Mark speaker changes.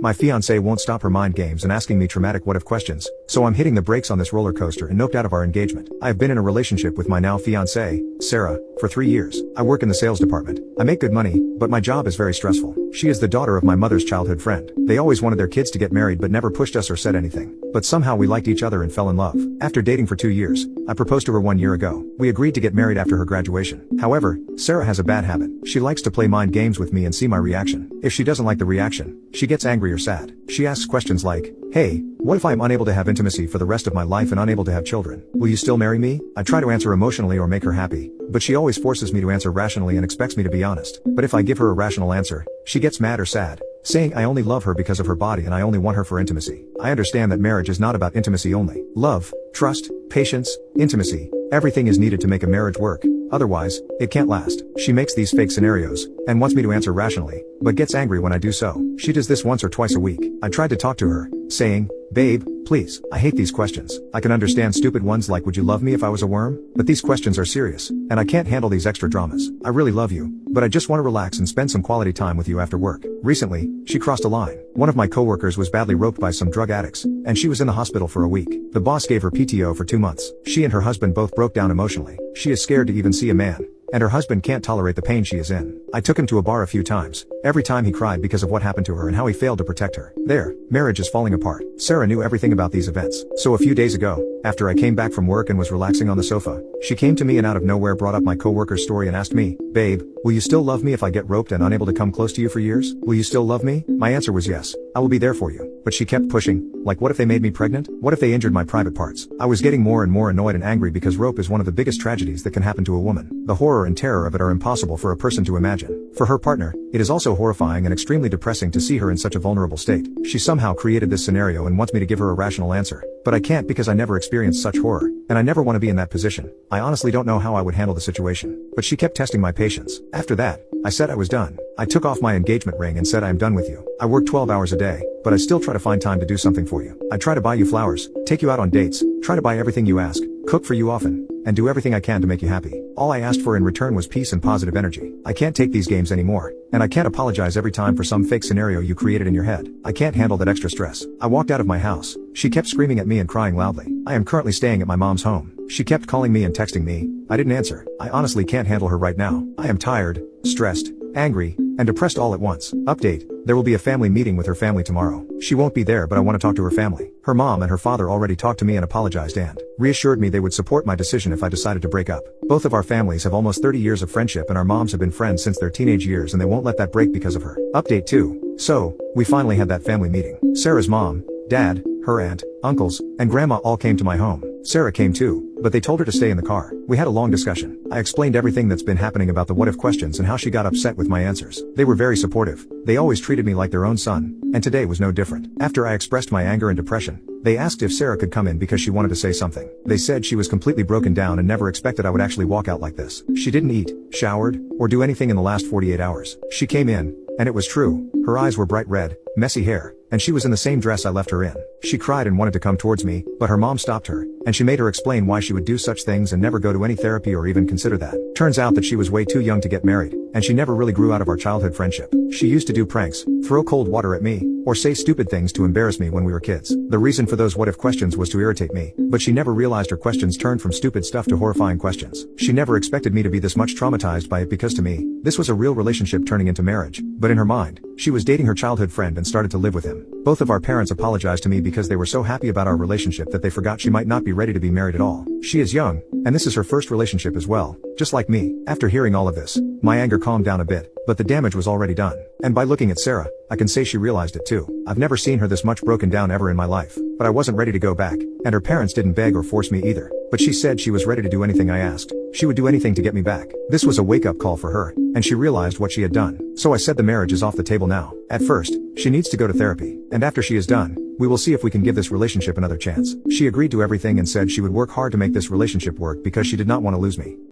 Speaker 1: My fiance won't stop her mind games and asking me traumatic what-if questions, so I'm hitting the brakes on this roller coaster and noped out of our engagement. I have been in a relationship with my now fiance, Sarah, for 3 years. I work in the sales department. I make good money, but my job is very stressful. She is the daughter of my mother's childhood friend. They always wanted their kids to get married but never pushed us or said anything. But somehow we liked each other and fell in love. After dating for 2 years, I proposed to her 1 year ago. We agreed to get married after her graduation. However, Sarah has a bad habit. She likes to play mind games with me and see my reaction. If she doesn't like the reaction, she gets angry or sad. She asks questions like, "Hey, what if I'm unable to have intimacy for the rest of my life and unable to have children? Will you still marry me?" I try to answer emotionally or make her happy, but she always forces me to answer rationally and expects me to be honest. But if I give her a rational answer, she gets mad or sad, saying I only love her because of her body and I only want her for intimacy. I understand that marriage is not about intimacy only. Love, trust, patience, intimacy, everything is needed to make a marriage work. Otherwise, it can't last. She makes these fake scenarios, and wants me to answer rationally, but gets angry when I do so. She does this once or twice a week. I tried to talk to her, saying, "Babe, please, I hate these questions. I can understand stupid ones like would you love me if I was a worm? But these questions are serious, and I can't handle these extra dramas. I really love you, but I just want to relax and spend some quality time with you after work." Recently, she crossed a line. One of my coworkers was badly roped by some drug addicts, and she was in the hospital for a week. The boss gave her PTO for 2 months. She and her husband both broke down emotionally. She is scared to even see a man, and her husband can't tolerate the pain she is in. I took him to a bar a few times. Every time he cried because of what happened to her and how he failed to protect her. Their marriage is falling apart. Sarah knew everything about these events. So a few days ago, after I came back from work and was relaxing on the sofa, she came to me and out of nowhere brought up my coworker's story and asked me, "Babe, will you still love me if I get roped and unable to come close to you for years? Will you still love me?" My answer was yes. I will be there for you. But she kept pushing, like what if they made me pregnant? What if they injured my private parts? I was getting more and more annoyed and angry because rope is one of the biggest tragedies that can happen to a woman. The horror and terror of it are impossible for a person to imagine. For her partner, it is also horrifying and extremely depressing to see her in such a vulnerable state. She somehow created this scenario and wants me to give her a rational answer. But I can't because I never experienced such horror, and I never want to be in that position. I honestly don't know how I would handle the situation. But she kept testing my patience. After that, I said I was done. I took off my engagement ring and said I am done with you. I work 12 hours a day, but I still try to find time to do something for you. I try to buy you flowers, take you out on dates, try to buy everything you ask, cook for you often, and do everything I can to make you happy. All I asked for in return was peace and positive energy. I can't take these games anymore, and I can't apologize every time for some fake scenario you created in your head. I can't handle that extra stress. I walked out of my house. She kept screaming at me and crying loudly. I am currently staying at my mom's home. She kept calling me and texting me. I didn't answer. I honestly can't handle her right now. I am tired, stressed, angry, and depressed all at once. Update: there will be a family meeting with her family tomorrow. She won't be there, but I want to talk to her family. Her mom and her father already talked to me and apologized and reassured me they would support my decision if I decided to break up. Both of our families have almost 30 years of friendship and our moms have been friends since their teenage years and they won't let that break because of her. Update 2. So, we finally had that family meeting. Sarah's mom, dad, her aunt, uncles, and grandma all came to my home. Sarah came too, but they told her to stay in the car. We had a long discussion. I explained everything that's been happening about the what-if questions and how she got upset with my answers. They were very supportive. They always treated me like their own son, and today was no different. After I expressed my anger and depression, they asked if Sarah could come in because she wanted to say something. They said she was completely broken down and never expected I would actually walk out like this. She didn't eat, showered, or do anything in the last 48 hours. She came in, and it was true. Her eyes were bright red, messy hair, and she was in the same dress I left her in. She cried and wanted to come towards me, but her mom stopped her, and she made her explain why she would do such things and never go to any therapy or even consider that. Turns out that she was way too young to get married, and she never really grew out of our childhood friendship. She used to do pranks, throw cold water at me, or say stupid things to embarrass me when we were kids. The reason for those what-if questions was to irritate me, but she never realized her questions turned from stupid stuff to horrifying questions. She never expected me to be this much traumatized by it because to me, this was a real relationship turning into marriage. But in her mind, she was dating her childhood friend and started to live with him. Both of our parents apologized to me because they were so happy about our relationship that they forgot she might not be ready to be married at all. She is young, and this is her first relationship as well, just like me. After hearing all of this, my anger calmed down a bit, but the damage was already done. And by looking at Sarah, I can say she realized it too. I've never seen her this much broken down ever in my life, but I wasn't ready to go back, and her parents didn't beg or force me either. But she said she was ready to do anything I asked. She would do anything to get me back. This was a wake-up call for her, and she realized what she had done. So I said the marriage is off the table now. At first, she needs to go to therapy, and after she is done, we will see if we can give this relationship another chance. She agreed to everything and said she would work hard to make this relationship work because she did not want to lose me.